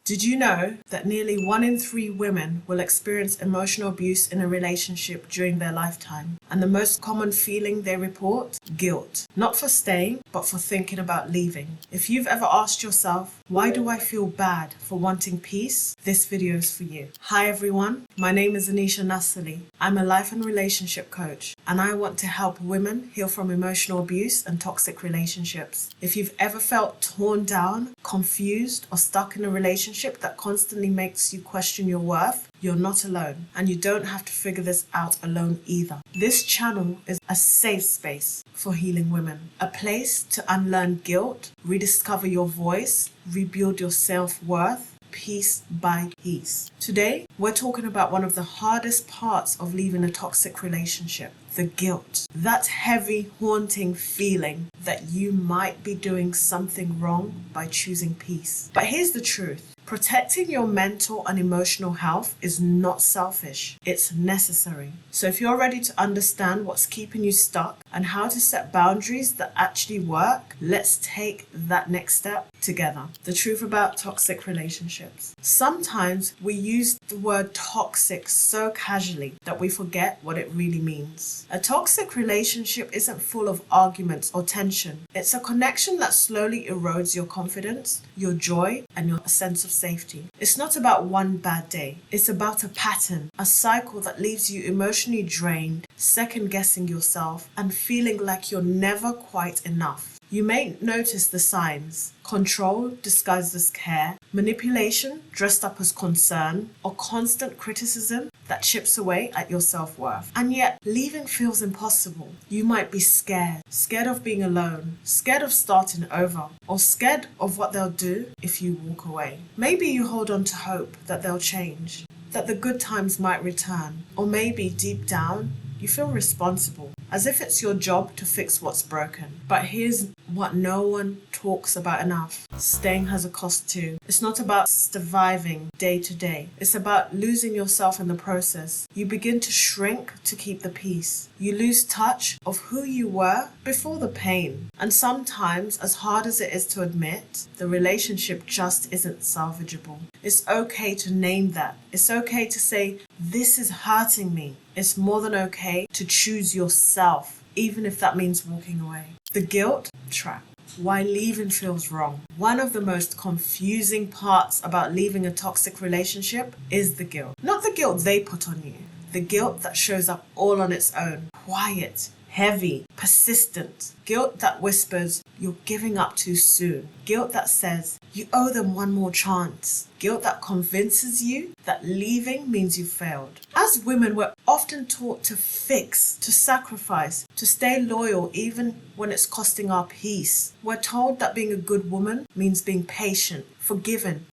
Did you know that nearly 1 in 3 women will experience emotional abuse in a relationship during their lifetime? And the most common feeling they report? Guilt. Not for staying, but for thinking about leaving. If you've ever asked yourself, why do I feel bad for wanting peace? This video is for you. Hi everyone, my name is Anisha Nassali. I'm a life and relationship coach, and I want to help women heal from emotional abuse and toxic relationships. If you've ever felt torn down, confused, or stuck in a relationship that constantly makes you question your worth, you're not alone, and you don't have to figure this out alone either. This channel is a safe space for healing women, a place to unlearn guilt, rediscover your voice, rebuild your self-worth, piece by piece. Today, we're talking about one of the hardest parts of leaving a toxic relationship, the guilt. That heavy, haunting feeling that you might be doing something wrong by choosing peace. But here's the truth. Protecting your mental and emotional health is not selfish, it's necessary. So if you're ready to understand what's keeping you stuck and how to set boundaries that actually work, let's take that next step together. The truth about toxic relationships. Sometimes we use the word toxic so casually that we forget what it really means. A toxic relationship isn't full of arguments or tension. It's a connection that slowly erodes your confidence, your joy, and your sense of safety. It's not about one bad day. It's about a pattern, a cycle that leaves you emotionally drained, second guessing yourself, and feeling like you're never quite enough. You may notice the signs: control disguised as care, manipulation dressed up as concern, or constant criticism that chips away at your self-worth. And yet, leaving feels impossible. You might be scared of being alone, scared of starting over, or scared of what they'll do if you walk away. Maybe you hold on to hope that they'll change, that the good times might return, or maybe deep down, you feel responsible, as if it's your job to fix what's broken. But here's what no one talks about enough. Staying has a cost too. It's not about surviving day to day. It's about losing yourself in the process. You begin to shrink to keep the peace. You lose touch of who you were before the pain. And sometimes, as hard as it is to admit, the relationship just isn't salvageable. It's okay to name that. It's okay to say, this is hurting me. It's more than okay to choose yourself, even if that means walking away. The guilt trap. Why leaving feels wrong. One of the most confusing parts about leaving a toxic relationship is the guilt. Not the guilt they put on you. The guilt that shows up all on its own. Quiet, heavy, persistent. Guilt that whispers, you're giving up too soon. Guilt that says, you owe them one more chance. Guilt that convinces you that leaving means you failed. As women, we're often taught to fix, to sacrifice, to stay loyal even when it's costing our peace. We're told that being a good woman means being patient, forgiving,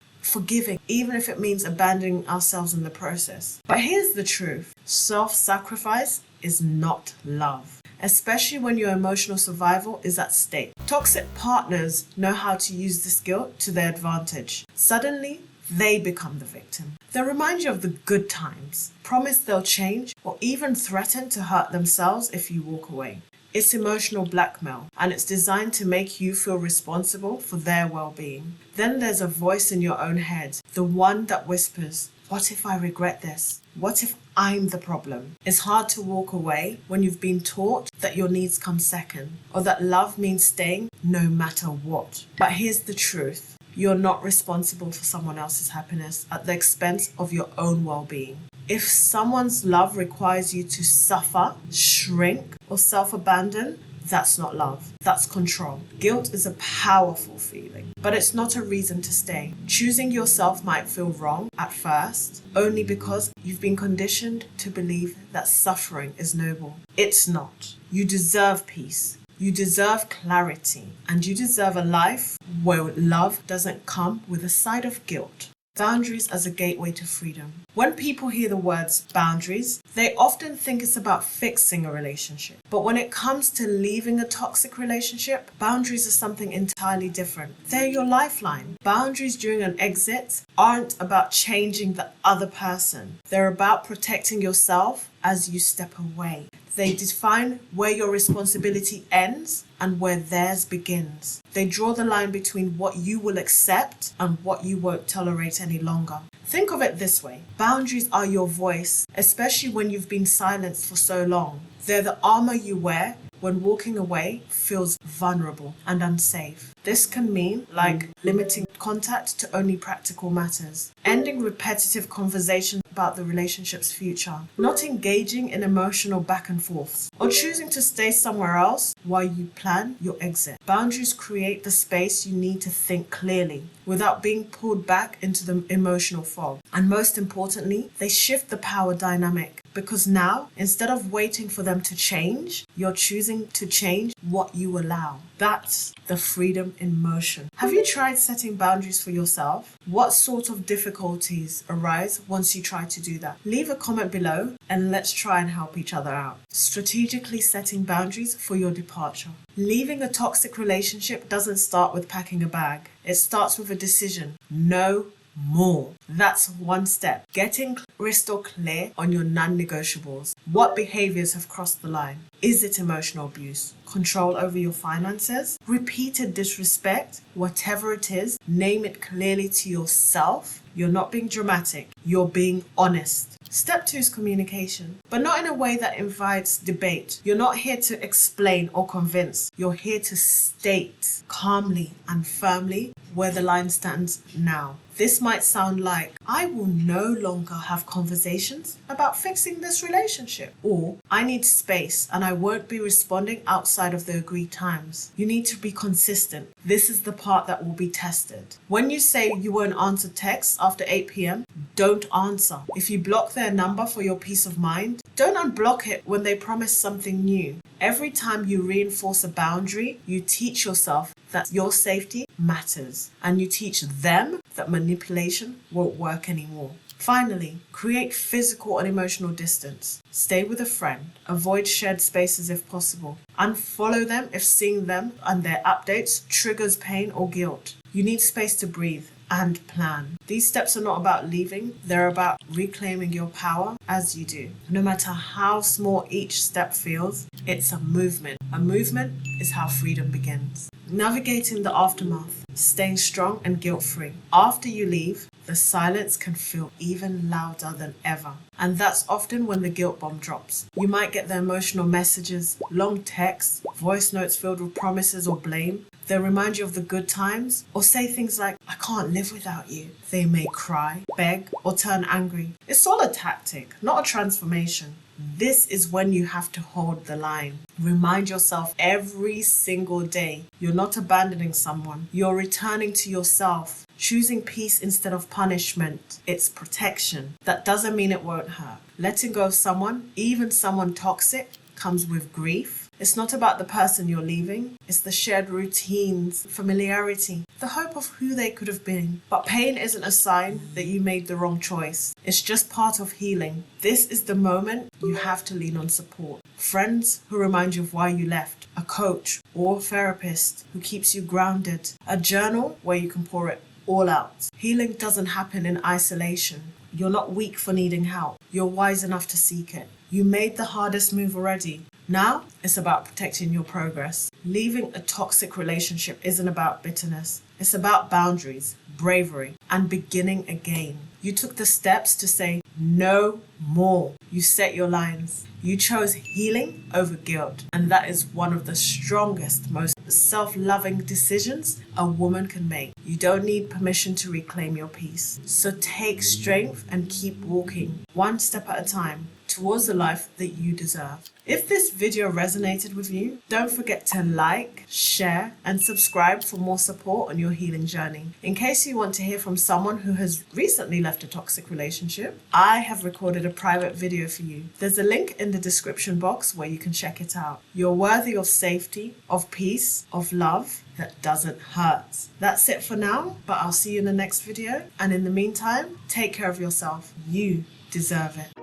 even if it means abandoning ourselves in the process. But here's the truth. Self-sacrifice is not love, especially when your emotional survival is at stake. Toxic partners know how to use this guilt to their advantage. Suddenly, they become the victim. They remind you of the good times, promise they'll change, or even threaten to hurt themselves if you walk away. It's emotional blackmail, and it's designed to make you feel responsible for their well-being. Then there's a voice in your own head, the one that whispers, what if I regret this? What if I'm the problem? It's hard to walk away when you've been taught that your needs come second, or that love means staying no matter what. But here's the truth. You're not responsible for someone else's happiness at the expense of your own well-being. If someone's love requires you to suffer, shrink, or self-abandon, that's not love. That's control. Guilt is a powerful feeling, but it's not a reason to stay. Choosing yourself might feel wrong at first, only because you've been conditioned to believe that suffering is noble. It's not. You deserve peace. You deserve clarity, and you deserve a life where love doesn't come with a side of guilt. Boundaries as a gateway to freedom. When people hear the words boundaries, they often think it's about fixing a relationship. But when it comes to leaving a toxic relationship, boundaries are something entirely different. They're your lifeline. Boundaries during an exit aren't about changing the other person. They're about protecting yourself as you step away. They define where your responsibility ends and where theirs begins. They draw the line between what you will accept and what you won't tolerate any longer. Think of it this way. Boundaries are your voice, especially when you've been silenced for so long. They're the armor you wear when walking away feels vulnerable and unsafe. This can mean like limiting contact to only practical matters, ending repetitive conversations about the relationship's future, not engaging in emotional back and forths, or choosing to stay somewhere else while you plan your exit. Boundaries create the space you need to think clearly without being pulled back into the emotional fog. And most importantly, they shift the power dynamic, because now, instead of waiting for them to change, you're choosing to change what you allow. That's the freedom in motion. Have you tried setting boundaries for yourself? What sort of difficulties arise once you try to do that? Leave a comment below and let's try and help each other out. Strategically setting boundaries for your departure. Leaving a toxic relationship doesn't start with packing a bag. It starts with a decision. No more. That's one step. Getting crystal clear on your non-negotiables. What behaviors have crossed the line? Is it emotional abuse? Control over your finances? Repeated disrespect? Whatever it is, name it clearly to yourself. You're not being dramatic. You're being honest. Step 2 is communication, but not in a way that invites debate. You're not here to explain or convince. You're here to state calmly and firmly where the line stands now. This might sound like, I will no longer have conversations about fixing this relationship, or I need space and I won't be responding outside of the agreed times. You need to be consistent. This is the part that will be tested. When you say you won't answer texts after 8 p.m., don't answer. If you block their number for your peace of mind, don't unblock it when they promise something new. Every time you reinforce a boundary, you teach yourself that your safety matters, and you teach them that manipulation won't work anymore. Finally, create physical and emotional distance. Stay with a friend. Avoid shared spaces if possible. Unfollow them if seeing them and their updates triggers pain or guilt. You need space to breathe and plan. These steps are not about leaving, they're about reclaiming your power as you do. No matter how small each step feels, it's a movement. A movement is how freedom begins. Navigating the aftermath, staying strong and guilt-free. After you leave, the silence can feel even louder than ever. And that's often when the guilt bomb drops. You might get the emotional messages, long texts, voice notes filled with promises or blame. They remind you of the good times, or say things like, I can't live without you. They may cry, beg, or turn angry. It's all a tactic, not a transformation. This is when you have to hold the line. Remind yourself every single day, you're not abandoning someone. You're returning to yourself, choosing peace instead of punishment. It's protection. That doesn't mean it won't hurt. Letting go of someone, even someone toxic, comes with grief. It's not about the person you're leaving. It's the shared routines, familiarity, the hope of who they could have been. But pain isn't a sign that you made the wrong choice. It's just part of healing. This is the moment you have to lean on support. Friends who remind you of why you left. A coach or therapist who keeps you grounded. A journal where you can pour it all out. Healing doesn't happen in isolation. You're not weak for needing help. You're wise enough to seek it. You made the hardest move already. Now, it's about protecting your progress. Leaving a toxic relationship isn't about bitterness. It's about boundaries, bravery, and beginning again. You took the steps to say no more. You set your lines. You chose healing over guilt. And that is one of the strongest, most self-loving decisions a woman can make. You don't need permission to reclaim your peace. So take strength and keep walking, one step at a time, towards the life that you deserve. If this video resonated with you, don't forget to like, share, and subscribe for more support on your healing journey. In case you want to hear from someone who has recently left a toxic relationship, I have recorded a private video for you. There's a link in the description box where you can check it out. You're worthy of safety, of peace, of love that doesn't hurt. That's it for now, but I'll see you in the next video. And in the meantime, take care of yourself. You deserve it.